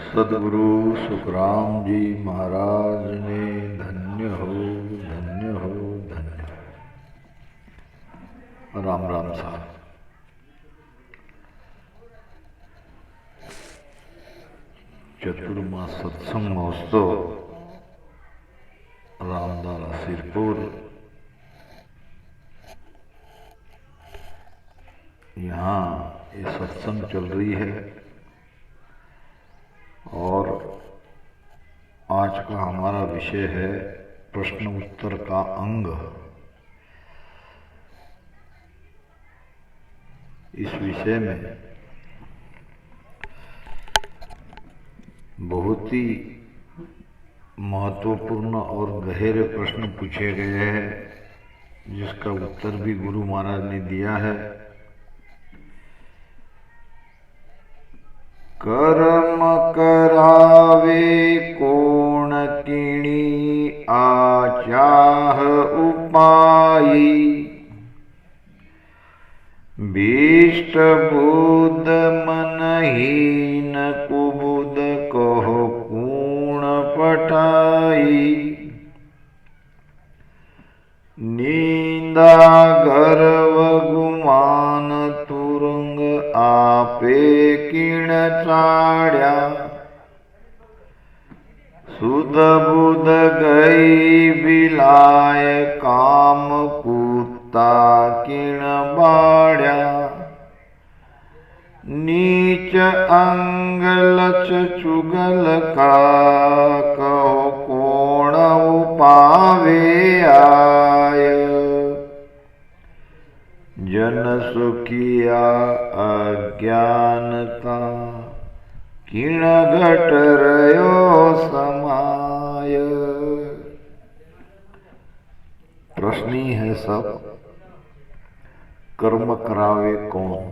सदगुरु सुखराम जी महाराज ने धन्य हो धन्य हो धन्य हो। राम राम साहब। चतुर्मास सत्संग महोत्सव रामदाला सिरपुर, यहाँ ये सत्संग चल रही है और आज का हमारा विषय है प्रश्न उत्तर का अंग। इस विषय में बहुत ही महत्वपूर्ण और गहरे प्रश्न पूछे गए हैं, जिसका उत्तर भी गुरु महाराज ने दिया है। कर्म करावे कोण किणी आचाह उपाई, भीष्ट बुध मनहीन कुबुद कहो कूण पटाई, नींदा गर्व गुमान तुरंग आपे किण चाड्या, सुध बुध गई बिलाय काम कुत्ता किण बाड्या, नीच अंग लच चुगल का कहो कोण उपावे आय, जन सुखिया अज्ञानता किण घट रयो समाय। प्रश्न ही है सब, कर्म करावे कौन?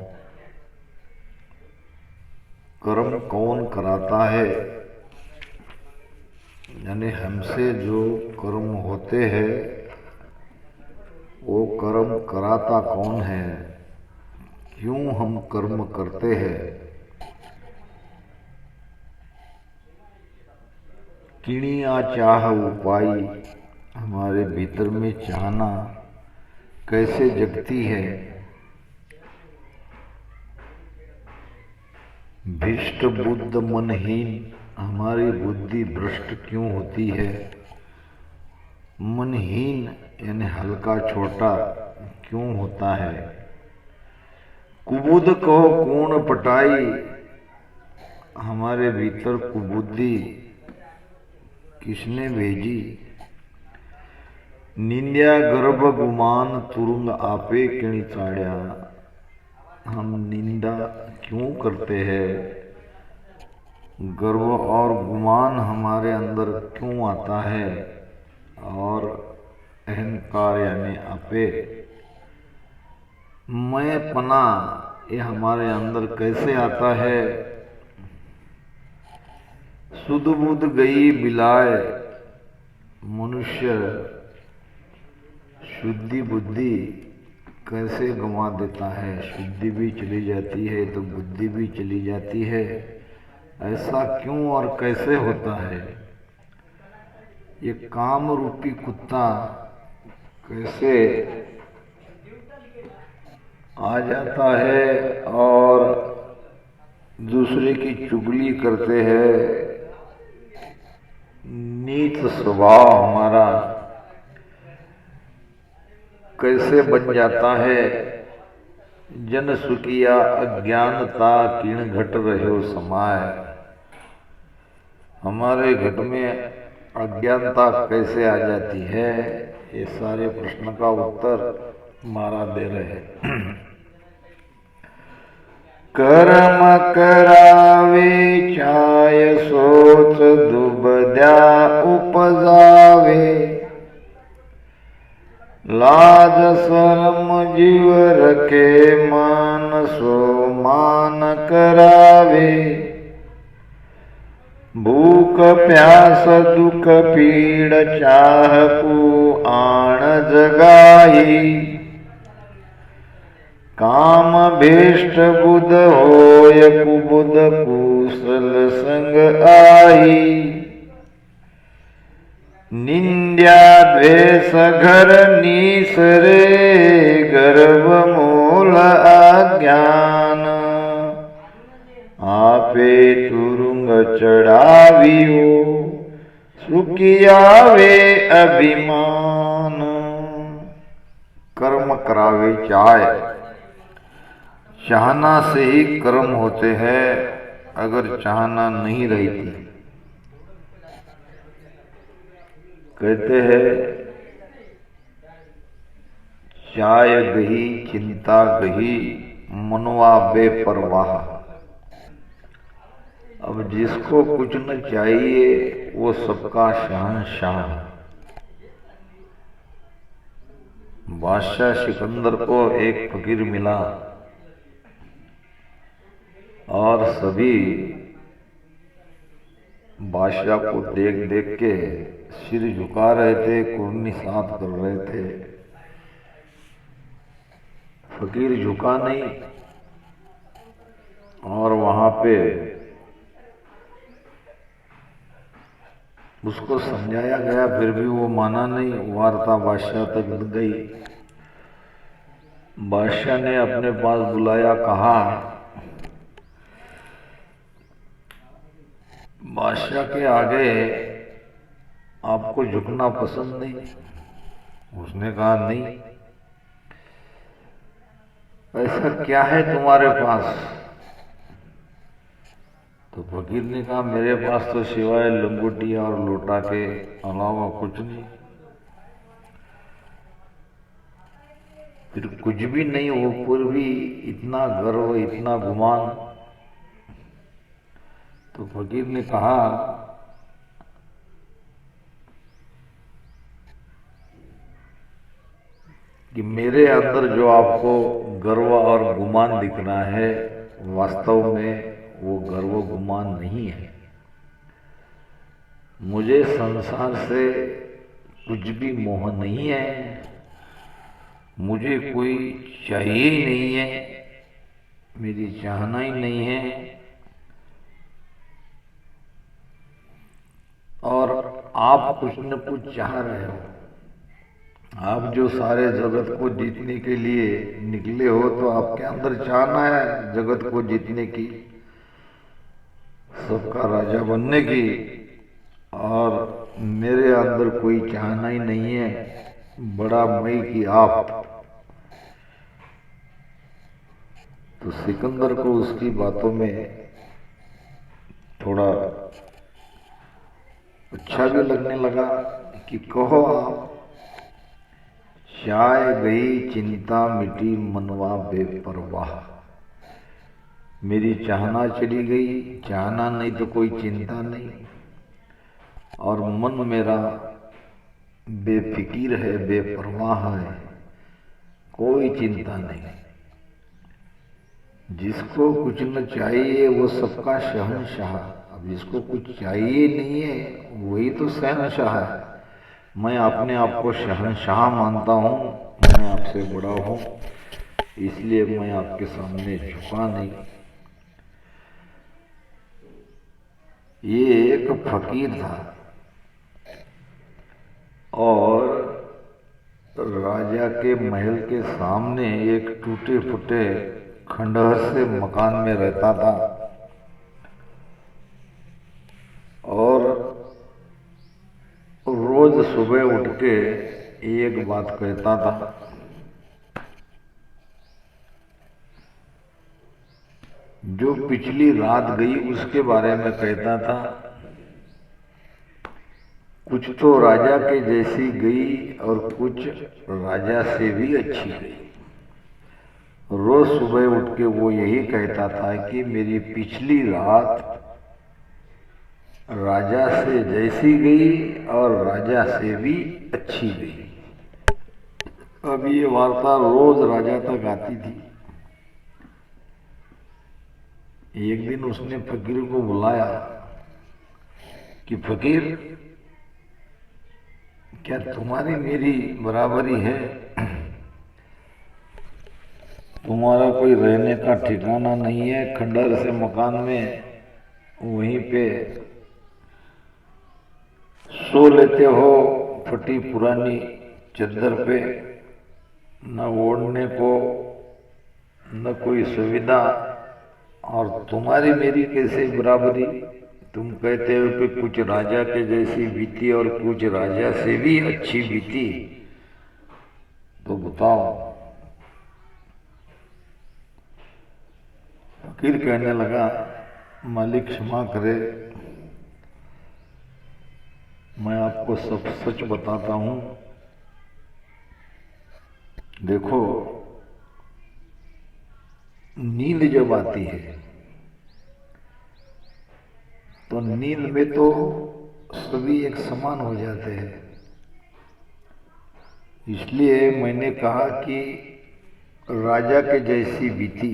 कर्म कौन कराता है? यानी हमसे जो कर्म होते हैं वो कर्म कराता कौन है? क्यों हम कर्म करते हैं? किणिया चाह उपाई, हमारे भीतर में चाहना कैसे जगती है? भ्रष्ट बुद्ध मनहीन, हमारी बुद्धि भ्रष्ट क्यों होती है? मनहीन यानी हल्का छोटा क्यों होता है? कुबुद को कूण पटाई, हमारे भीतर कुबुद्धि किसने भेजी? निंद्या गर्भ गुमान तुरुंग आपे किणी चाड्या, हम निंदा क्यों करते हैं? गर्व और गुमान हमारे अंदर क्यों आता है? और अहंकार यानी आपे मैं पना, ये हमारे अंदर कैसे आता है? सुध बुध गई बिलाय, मनुष्य शुद्धि बुद्धि कैसे गंवा देता है? शुद्धि भी चली जाती है तो बुद्धि भी चली जाती है। ऐसा क्यों और कैसे होता है? ये काम रूपी कुत्ता कैसे आ जाता है और दूसरे की चुगली करते हैं? नीच स्वभाव हमारा कैसे बन जाता है? जन सुखिया अज्ञानता किण घट रहो समाय, हमारे घट में अज्ञानता कैसे आ जाती है? ये सारे प्रश्न का उत्तर महाराज दे रहे हैं। कर्म करावे चाय सोच दुबद्या उपजावे, लाज शर्म जीव रखे मान सो मान करावे, भूख प्यास दुख पीड़ चाह को आण जगाई, काम भीष्ट बुध होय कुबुद कुशल संग आई। निंद्या द्वेष घर नीसरे गर्भ मूल अज्ञान। आपे तुरुंग चढ़ावियो सुखिया वे अभिमान। कर्म करावे चाहे, चाहना से ही कर्म होते हैं, अगर चाहना नहीं रहती। कहते हैं चाय गही चिंता गही मनवा बेपरवाह। अब जिसको कुछ न चाहिए वो सबका शहंशाह। बादशाह सिकंदर को एक फकीर मिला और सभी बादशाह को देख देख के सिर झुका रहे थे, कुर्नी साफ कर रहे थे। फकीर झुका नहीं और वहां पे उसको समझाया गया, फिर भी वो माना नहीं। वार्ता बादशाह तक गई। बादशाह ने अपने पास बुलाया, कहा बादशाह के आगे आपको झुकना पसंद नहीं? उसने कहा नहीं। ऐसा क्या है तुम्हारे पास? तो फकीर ने कहा मेरे पास तो सिवाय लंगोटिया और लोटा के अलावा कुछ नहीं। फिर कुछ भी नहीं हो फिर भी इतना गर्व, इतना गुमान। तो फकीर ने कहा कि मेरे अंदर जो आपको गर्व और गुमान दिख रहा है, वास्तव में वो गर्व गुमान नहीं है। मुझे संसार से कुछ भी मोह नहीं है, मुझे कोई चाहिए ही नहीं है, मेरी चाहना ही नहीं है। और आप कुछ न कुछ चाह रहे हो। आप जो सारे जगत को जीतने के लिए निकले हो, तो आपके अंदर चाहना है जगत को जीतने की, सबका राजा बनने की। और मेरे अंदर कोई चाहना ही नहीं है, बड़ा मैं कि आप। तो सिकंदर को उसकी बातों में थोड़ा अच्छा भी लगने लगा कि कहो आप। चाय गई चिंता मिटी मनवा बेपरवाह। मेरी चाहना चली गई, चाहना नहीं तो कोई चिंता नहीं, और मन मेरा बेफिकीर है, बेपरवाह है, कोई चिंता नहीं। जिसको कुछ न चाहिए वो सबका शहंशाह। अब जिसको कुछ चाहिए नहीं है वही तो शहंशाह है। मैं अपने आप को शहंशाह मानता हूँ, मैं आपसे बड़ा हूँ, इसलिए मैं आपके सामने झुका नहीं। ये एक फकीर था और राजा के महल के सामने एक टूटे फूटे खंडहर से मकान में रहता था। और रोज सुबह उठ के एक बात कहता था, जो पिछली रात गई उसके बारे में कहता था। कुछ तो राजा के जैसी गई और कुछ राजा से भी अच्छी गई। रोज सुबह उठ के वो यही कहता था कि मेरी पिछली रात राजा से जैसी गई और राजा से भी अच्छी गई। अब ये वार्ता रोज राजा तक आती थी। एक दिन उसने फकीर को बुलाया कि फकीर, क्या तुम्हारी मेरी बराबरी है? तुम्हारा कोई रहने का ठिकाना नहीं है, खंडहर से मकान में वहीं पे सो लेते हो फटी पुरानी चद्दर पे, न ओढ़ने को न कोई सुविधा, और तुम्हारी मेरी कैसे बराबरी। तुम कहते हो कि कुछ राजा के जैसी बीती और कुछ राजा से भी अच्छी बीती, तो बताओ। फकीर कहने लगा, मालिक क्षमा करे, मैं आपको सब सच बताता हूं। देखो, नींद जब आती है तो नींद में तो सभी एक समान हो जाते हैं। इसलिए मैंने कहा कि राजा के जैसी बीती,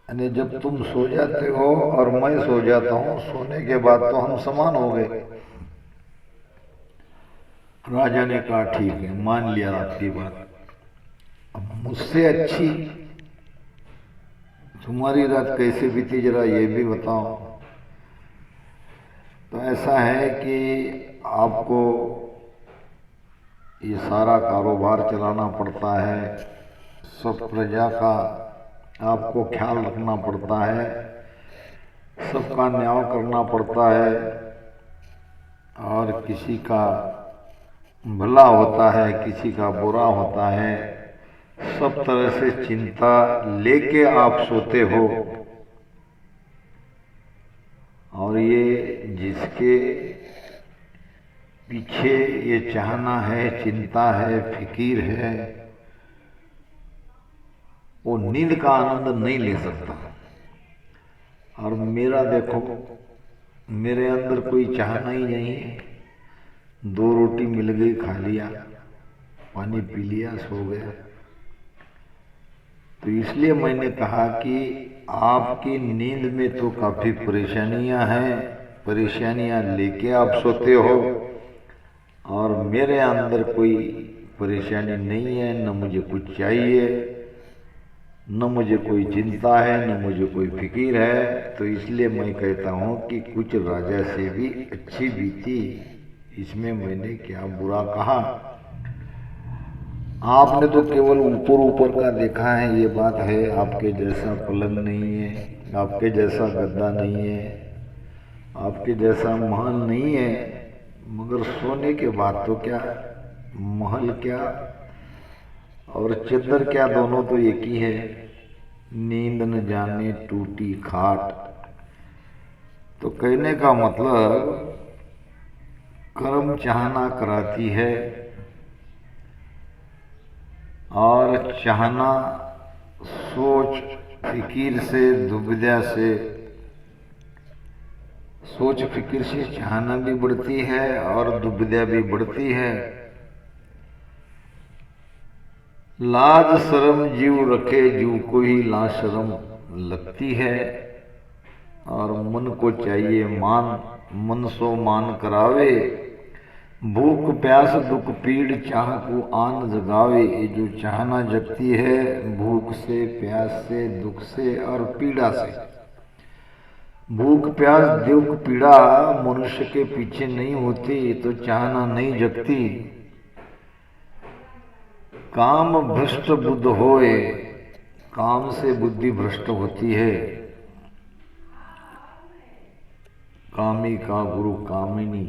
यानी जब तुम सो जाते हो और मैं सो जाता हूं, सोने के बाद तो हम समान हो गए। राजा ने कहा ठीक है, मान लिया आपकी बात। अब मुझसे अच्छी तुम्हारी रात कैसे बीती जरा ये भी बताओ। तो ऐसा है कि आपको ये सारा कारोबार चलाना पड़ता है, सब प्रजा का आपको ख्याल रखना पड़ता है, सबका न्याय करना पड़ता है, और किसी का भला होता है, किसी का बुरा होता है, सब तरह से चिंता लेके आप सोते हो। और ये जिसके पीछे ये चाहना है, चिंता है, फिकीर है, वो नींद का आनंद नहीं ले सकता। और मेरा देखो, मेरे अंदर कोई चाहना ही नहीं है। 2 रोटी मिल गई, खा लिया, पानी पी लिया, सो गया। तो इसलिए मैंने कहा कि आपकी नींद में तो काफी परेशानियां हैं, परेशानियां लेके आप सोते हो, और मेरे अंदर कोई परेशानी नहीं है, न मुझे कुछ चाहिए, न मुझे कोई चिंता है, न मुझे कोई फिकीर है। तो इसलिए मैं कहता हूं कि कुछ राजा से भी अच्छी बीती, इसमें मैंने क्या बुरा कहा। आपने तो केवल ऊपर ऊपर का देखा है, ये बात है। आपके जैसा पलंग नहीं है, आपके जैसा गद्दा नहीं है, आपके जैसा महल नहीं है, मगर सोने के बाद तो क्या, महल क्या और चद्दर क्या, दोनों तो एक ही है। नींद न जाने टूटी खाट। तो कहने का मतलब, कर्म चाहना कराती है, और चाहना सोच फिकीर से, दुविधा से, सोच फिक्र से चाहना भी बढ़ती है और दुविधा भी बढ़ती है। लाज शर्म जीव रखे, जीव को ही लाज शर्म लगती है। और मन को चाहिए मान, मन सो मान करावे, भूख प्यास दुख पीड़ चाह को आन जगावे। ये जो चाहना जगती है भूख से, प्यास से, दुख से और पीड़ा से। भूख प्यास दुख पीड़ा मनुष्य के पीछे नहीं होती तो चाहना नहीं जगती। काम भ्रष्ट बुद्ध होए, काम से बुद्धि भ्रष्ट होती है। कामी का गुरु कामिनी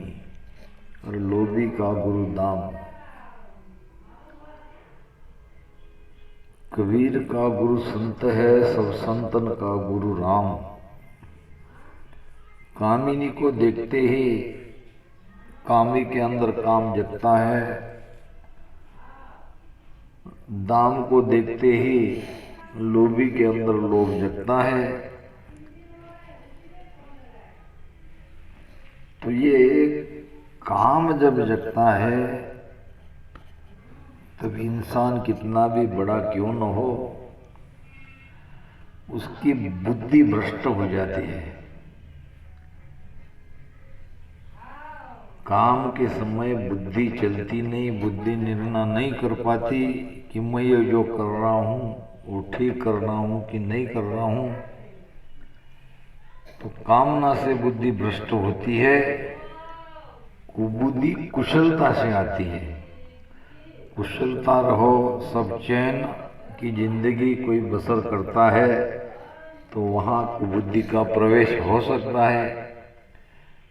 और लोभी का गुरु दाम। कबीर का गुरु संत है, सब संतन का गुरु राम। कामिनी को देखते ही कामी के अंदर काम जगता है, दाम को देखते ही लोभी के अंदर लोभ जगता है। तो ये काम जब जगता है तब इंसान कितना भी बड़ा क्यों न हो, उसकी बुद्धि भ्रष्ट हो जाती है। काम के समय बुद्धि चलती नहीं, बुद्धि निर्णय नहीं कर पाती कि मैं ये जो कर रहा हूं वो ठीक कर रहा हूँ कि नहीं कर रहा हूँ, तो कामना से बुद्धि भ्रष्ट होती है, कुबुद्धि कुशलता से आती है। कुशलता रहो, सब चैन की जिंदगी कोई बसर करता है, तो वहाँ कुबुद्धि का प्रवेश हो सकता है।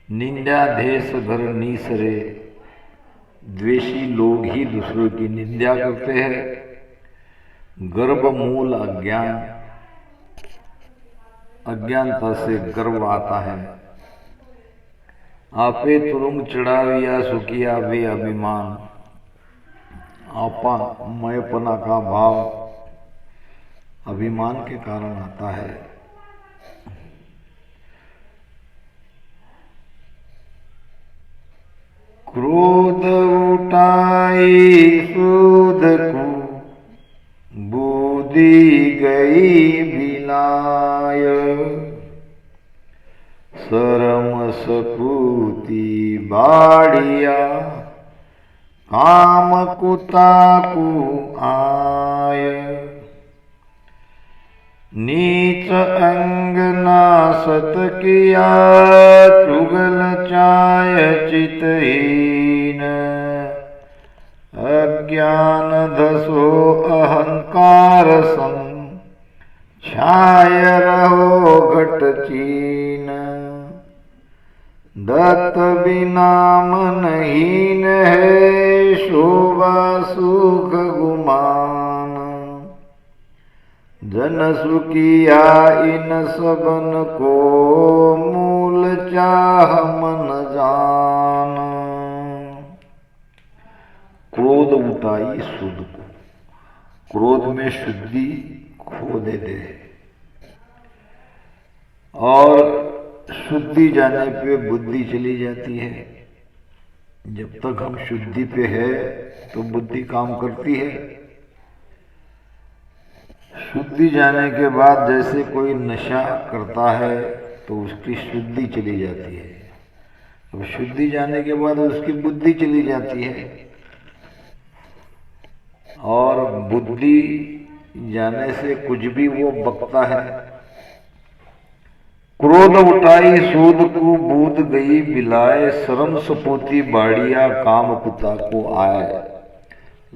निंदा देश घर नीसरे, द्वेषी लोग ही दूसरों की निंदा करते हैं। गर्भ मूल अज्ञान, अज्ञानता से गर्व आता है। आपे तुरंग चढ़ाविया सुखिया वे अभिमान, आपा मयपना का भाव अभिमान के कारण आता है। क्रोध उठाई सूद को, बुद्धि गई बिलाय, शरम सपूती बाड़िया, काम कुता को आय। नीच अंग नासत किया, चुगल चाय चितहीन, अज्ञान धसो अहंकार संग, छाय रहो घट चीन। दत्त बिना मन हीन है, शोभा सुख गुमान, जन सुखिया इन सबन को, मूल चाह मन जान। क्रोध उठाई शुद्ध को, क्रोध में शुद्धि खो दे दे, और शुद्धि जाने पे बुद्धि चली जाती है। जब तक हम शुद्धि पे है तो बुद्धि काम करती है। शुद्धि जाने के बाद जैसे कोई नशा करता है तो उसकी शुद्धि चली जाती है। अब शुद्धि जाने के बाद उसकी बुद्धि चली जाती है, और बुद्धि जाने से कुछ भी वो बकता है। क्रोध उठाई सूद को, बूद गई बिलाए, शर्म सपूती बाड़िया, काम कुत्ता को आए।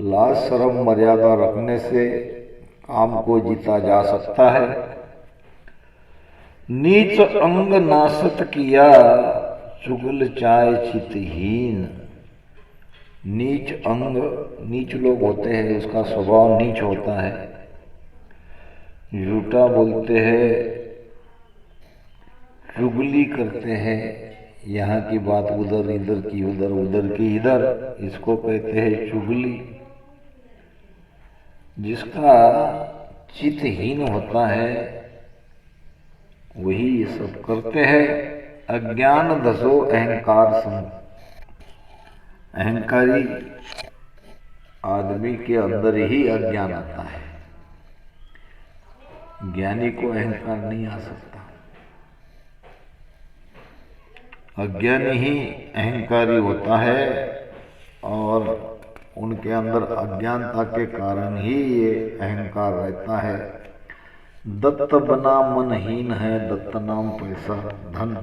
लाज शर्म मर्यादा रखने से काम को जीता जा सकता है। नीच अंग नासत किया, चुगल चाय चितहीन। नीच अंग, नीच लोग होते हैं, उसका स्वभाव नीच होता है, झूठा बोलते हैं, चुगली करते हैं, यहाँ की बात उधर, इधर की उधर, उधर की इधर, इसको कहते हैं चुगली। जिसका चित्तहीन होता है वही ये सब करते हैं। अज्ञान धसो अहंकार संग, अहंकारी आदमी के अंदर ही अज्ञान आता है, ज्ञानी को अहंकार नहीं आ सकता। अज्ञानी ही अहंकारी होता है, और उनके अंदर अज्ञानता के कारण ही ये अहंकार रहता है। दत्त बना मनहीन है, दत्त नाम पैसा धन,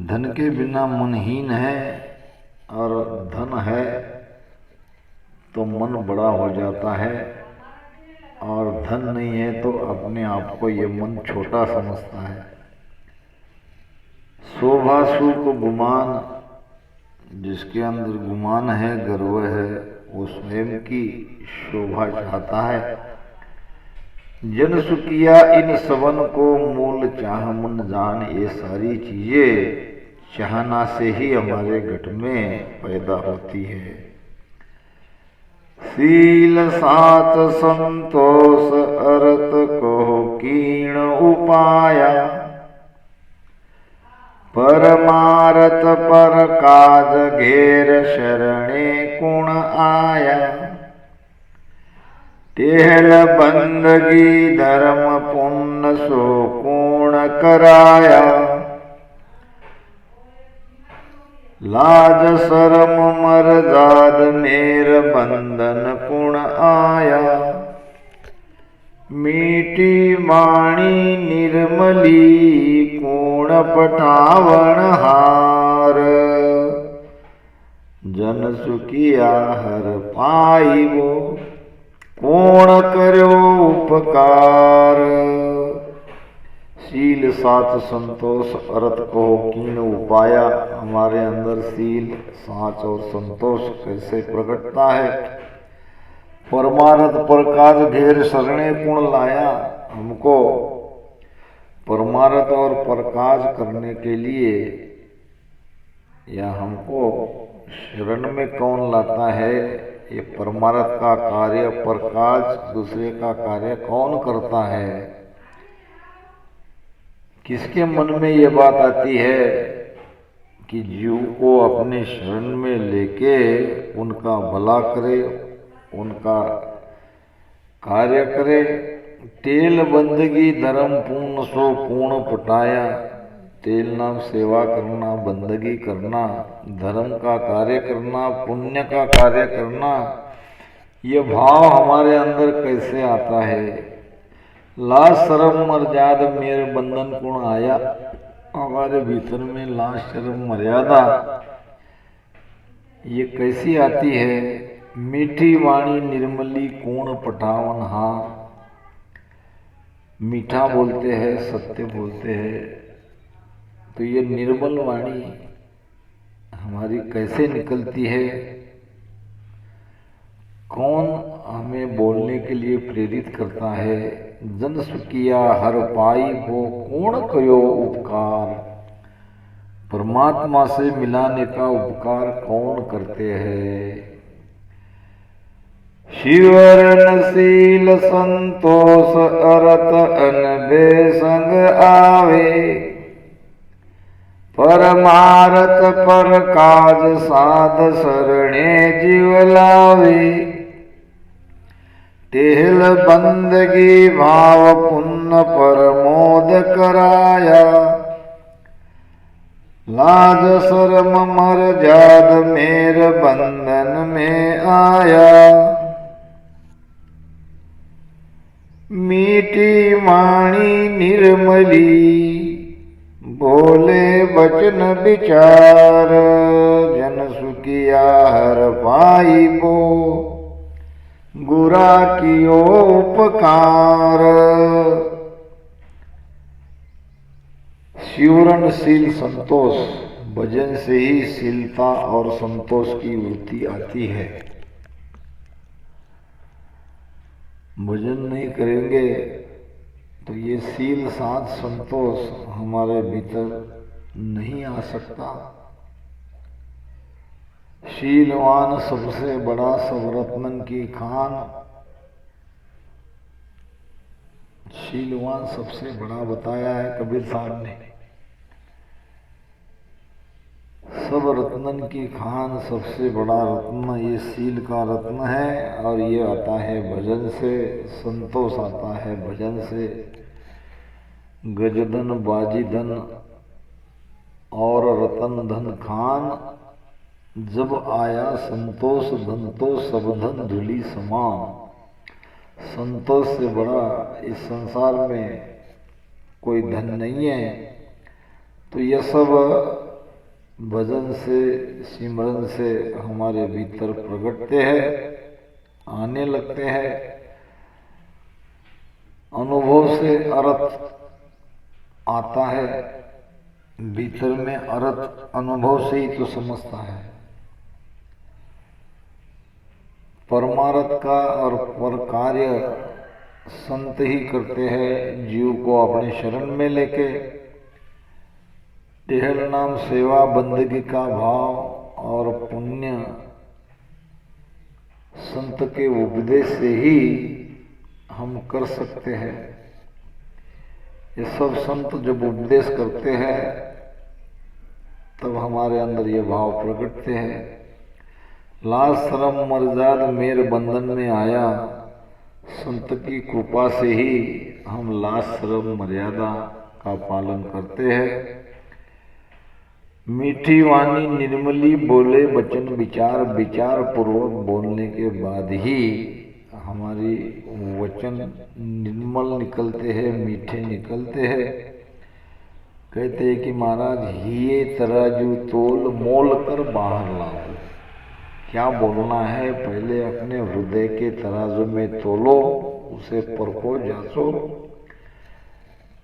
धन के बिना मनहीन है, और धन है तो मन बड़ा हो जाता है, और धन नहीं है तो अपने आप को ये मन छोटा समझता है। शोभा सुख गुमान, जिसके अंदर गुमान है, गर्व है, वो स्वयं की शोभा चाहता है। जन सुखिया इन सवन को, मूल चाह मन जान। ये सारी चीजें चाहना से ही हमारे घट में पैदा होती है। सील सात संतोष अर्थ को कीण उपाया, परमारत पर काज घेर शरणे कुण आया। टेहल बंदगी धर्म पुण्य सो कुण कराया, लाज शरम मर्याद मेर बंधन कुण आया। मीठी वाणी निर्मली कोण पटावन हार। जन सुखिया हर पाइबो कोण करो उपकार। शील साच संतोष अर्थ को कीन उपाया। हमारे अंदर शील साच और संतोष कैसे प्रकटता है। परमारथ प्रकाश घेर शरणे पुण्य लाया। हमको परमारथ और प्रकाश करने के लिए या हमको शरण में कौन लाता है। ये परमारथ का कार्य प्रकाश दूसरे का कार्य कौन करता है। किसके मन में ये बात आती है कि जीव को अपने शरण में लेके उनका भला करे, उनका कार्य करे। तेल बंदगी धर्म पूर्ण सो पूर्ण पटाया। तेल नाम सेवा करना, बंदगी करना, धर्म का कार्य करना, पुण्य का कार्य करना, ये भाव हमारे अंदर कैसे आता है। लाज शर्म मर्यादा मेरे बंधन गुण आया। हमारे भीतर में लाज शर्म मर्यादा ये कैसी आती है। मीठी वाणी निर्मली कोण पटावन हार। मीठा बोलते हैं, सत्य बोलते हैं, तो ये निर्मल वाणी हमारी कैसे निकलती है। कौन हमें बोलने के लिए प्रेरित करता है। जन सुखिया हर पाई वो कौन करो उपकार। परमात्मा से मिलाने का उपकार कौन करते हैं। शिवरण शील संतोष अरत अनबे संग आवे। परमारथ पर काज साध शरणे जीव लावे। टेहल बंदगी भाव पुण्य परमोद कराया। लाज शर्म मर्याद मेर बंधन में आया। मीठी वाणी निर्मली बोले वचन विचार। जन सुखिया हर पाइबो गुरा कियो उपकार। शिवरणशील संतोष, भजन से ही शीलता और संतोष की वृत्ति आती है। भजन नहीं करेंगे तो ये शील साथ संतोष हमारे भीतर नहीं आ सकता। शीलवान सबसे बड़ा सब रत्नन की खान। शीलवान सबसे बड़ा बताया है कबीर साहब ने। सब रत्नन की खान सबसे बड़ा रत्न ये शील का रत्न है। और ये आता है भजन से, संतोष आता है भजन से। गजधन बाजीधन और रतन धन खान। जब आया संतोष धन तो सब धन धूली समान। संतोष से बड़ा इस संसार में कोई धन नहीं है। तो यह सब भजन से, सिमरन से हमारे भीतर प्रगटते हैं, आने लगते हैं। अनुभव से अर्थ आता है। भीतर में अर्थ अनुभव से ही तो समझता है। परमार्थ का और पर कार्य संत ही करते हैं। जीव को अपने शरण में लेके टेहल नाम सेवा बंदगी का भाव और पुण्य संत के उपदेश से ही हम कर सकते हैं। ये सब संत जब उपदेश करते हैं तब हमारे अंदर ये भाव प्रकटते हैं। लाज शर्म मर्याद मेर बंधन में आया। संत की कृपा से ही हम लाज शर्म मर्यादा का पालन करते हैं। मीठी वाणी निर्मली बोले वचन विचार। विचार पूर्वक बोलने के बाद ही हमारी वचन निर्मल निकलते हैं, मीठे निकलते हैं। कहते हैं कि महाराज हिये तराजू तोल मोल कर बाहर लाओ। क्या बोलना है, पहले अपने हृदय के तराजू में तोलो, उसे परखो, जांचो,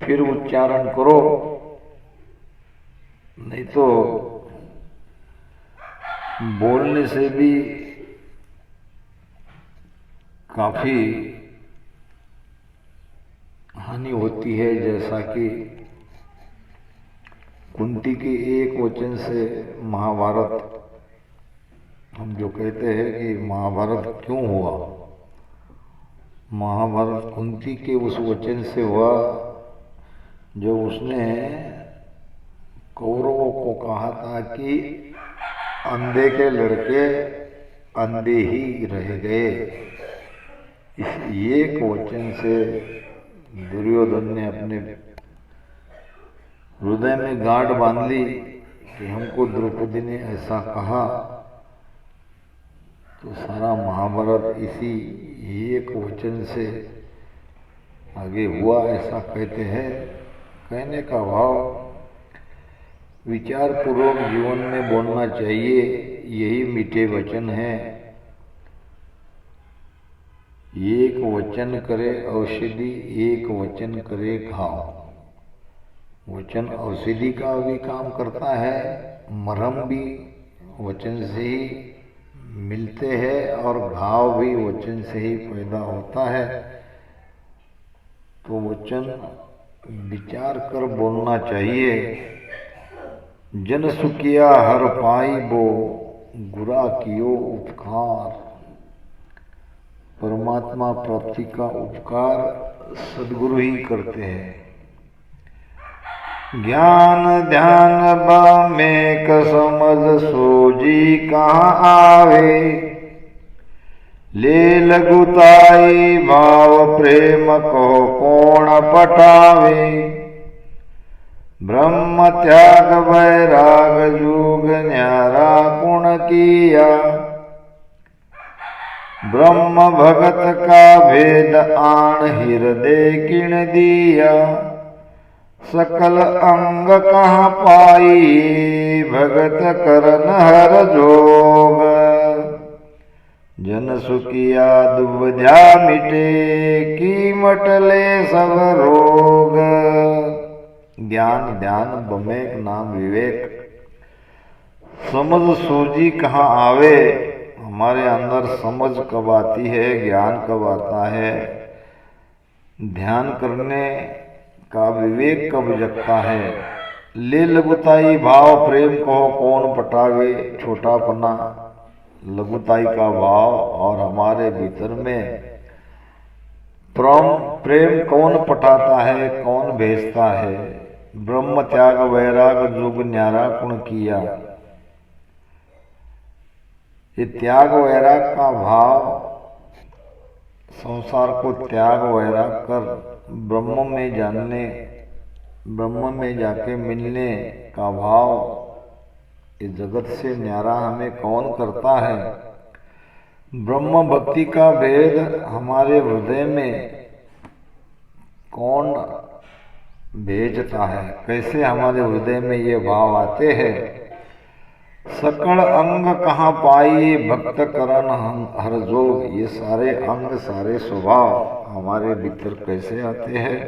फिर उच्चारण करो। नहीं तो बोलने से भी काफी हानि होती है। जैसा कि कुंती के एक वचन से महाभारत, हम जो कहते हैं कि महाभारत क्यों हुआ, महाभारत कुंती के उस वचन से हुआ जो उसने कौरवों को कहा था कि अंधे के लड़के अंधे ही रह गए। इस एक वचन से दुर्योधन ने अपने हृदय में गांठ बांध ली कि हमको द्रौपदी ने ऐसा कहा। तो सारा महाभारत इसी एक वचन से आगे हुआ, ऐसा कहते हैं। कहने का भाव विचार पूर्वक जीवन में बोलना चाहिए, यही मीठे वचन है। एक वचन करे औषधि, एक वचन करे घाव। वचन औषधि का भी काम करता है, मरहम भी वचन से ही मिलते हैं और घाव भी वचन से ही पैदा होता है। तो वचन विचार कर बोलना चाहिए। जन सुखिया हर पाई बो, गुरा कियो उपकार। परमात्मा प्राप्ति का उपकार सद्गुरु ही करते हैं। ज्ञान ध्यान बामेक समझ सोजी कहाँ आवे। ले लघुताई भाव प्रेम को कौन पटावे। ब्रह्म त्याग वैराग जुग न्यारा गुण किया। ब्रह्म भगत का भेद आन हृदय किण दिया। सकल अंग कहाँ पाई भगत करन हर जोग। जन सुखिया दुविधा मिटे कीमट ले सब रोग। ज्ञान ध्यान बमेक नाम विवेक, समझ सूझी कहाँ आवे। हमारे अंदर समझ कब आती है, ज्ञान कब आता है, ध्यान करने का विवेक कब जगता है। ले लघुताई भाव प्रेम को कौन पटावे। छोटापना लघुताई का भाव और हमारे भीतर में प्रेम कौन पटाता है, कौन भेजता है। ब्रह्म त्याग वैराग जुग न्यारा गुण किया। ये त्याग वैराग का भाव संसार को त्याग वैराग कर ब्रह्म में जानने, ब्रह्म में जाके मिलने का भाव, इस जगत से न्यारा हमें कौन करता है। ब्रह्म भक्ति का भेद हमारे हृदय में कौन भेजता है, कैसे हमारे हृदय में ये भाव आते हैं। सकल अंग कहाँ पाई भक्त करन हर जोग। ये सारे अंग सारे स्वभाव हमारे भीतर कैसे आते हैं।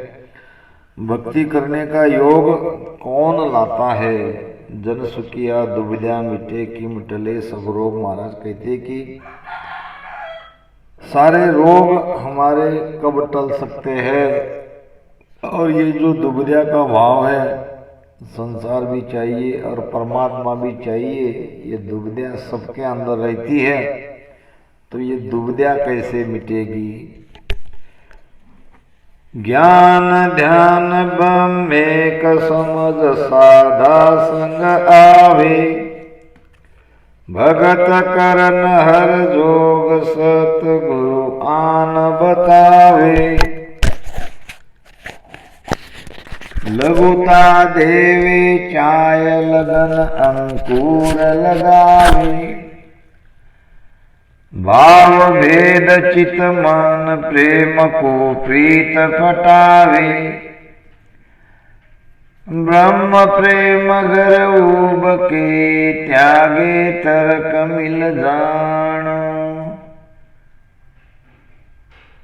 भक्ति करने का योग कौन लाता है। जन सुखिया दुविधा मिटे की मिटले सब रोग। महाराज कहते कि सारे रोग हमारे कब टल सकते हैं। और ये जो दुविधा का भाव है, संसार भी चाहिए और परमात्मा भी चाहिए, ये दुविधा सबके अंदर रहती है। तो ये दुविधा कैसे मिटेगी। ज्ञान ध्यान बमेक समझ साधा संग आवे। भगत करन हर जोग सतगुरु आन बतावे। लघुता देवे चाय लगन अंकुर लगावे। भाव भेद चित मन प्रेम को प्रीत पटावे। ब्रह्म प्रेम घर ऊब के त्यागे तर्क मिल जान।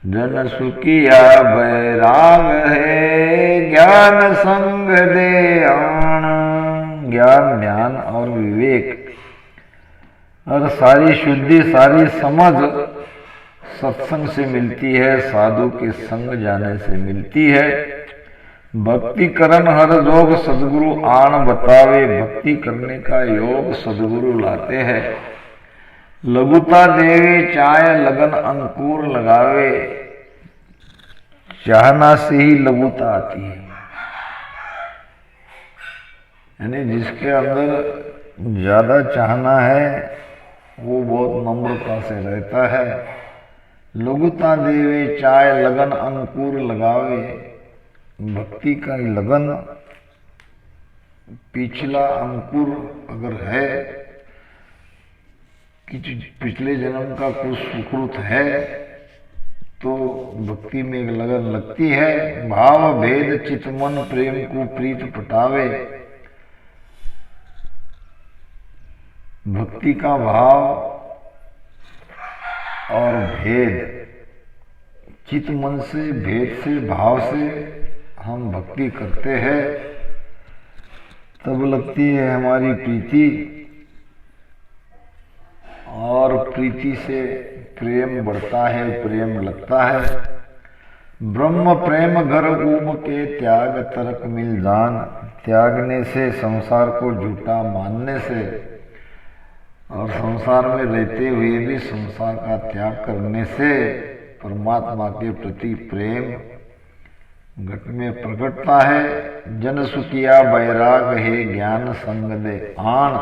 जन सुखिया बैराग है ज्ञान संग दे आन। ज्ञान ध्यान और विवेक और सारी शुद्धि सारी समझ सत्संग से मिलती है, साधु के संग जाने से मिलती है। भक्ति करन हर जोग सदगुरु आन बतावे। भक्ति करने का योग सदगुरु लाते हैं। लघुता देवे चाहे लगन अंकुर लगावे। चाहना से ही लघुता आती है, यानी जिसके अंदर ज्यादा चाहना है वो बहुत नम्रता से रहता है। लघुता देवे चाहे लगन अंकुर लगावे। भक्ति का लगन पिछला अंकुर अगर है कि पिछले जन्म का कुछ सुकृत है तो भक्ति में एक लगन लगती है। भाव भेद चित मन प्रेम को प्रीत पटावे। भक्ति का भाव और भेद चित मन से भेद से भाव से हम भक्ति करते हैं तब लगती है हमारी प्रीति, और प्रीति से प्रेम बढ़ता है, प्रेम लगता है। ब्रह्म प्रेम घर ऊब के त्याग तर्क मिल जान। त्यागने से, संसार को झूठा मानने से और संसार में रहते हुए भी संसार का त्याग करने से परमात्मा के प्रति प्रेम घट में प्रकटता है। जन सुखिया बैराग है ज्ञान संग दे आन।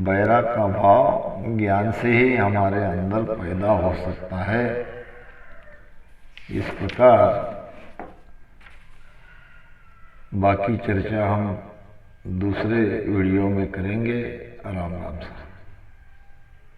बैराग का भाव ज्ञान से ही हमारे अंदर पैदा हो सकता है। इस प्रकार बाकी चर्चा हम दूसरे वीडियो में करेंगे। राम राम।